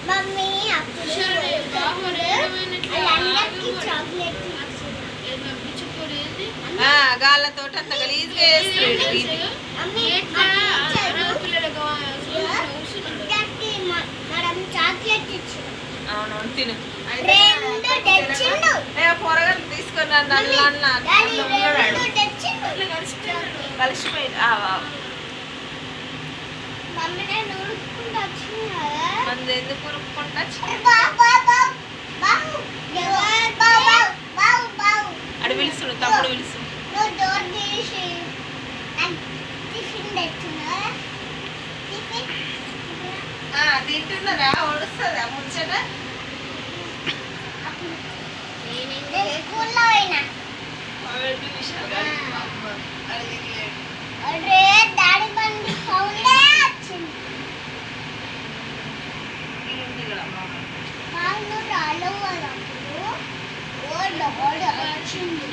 Mummy గాళ్ళతో అంత గలీజ్గా చేస్తున్నాడు. అవునవును తిను. పొరగలు తీసుకొని కలిసిపోయింది. మంది ఎందుకు కొనుక్కుంటా అడు పిలుస్తుడు తమ్ముడు పిలుస్తు తింటున్నారా ఒడుస్తుందా ముచ్చట వచ్చింది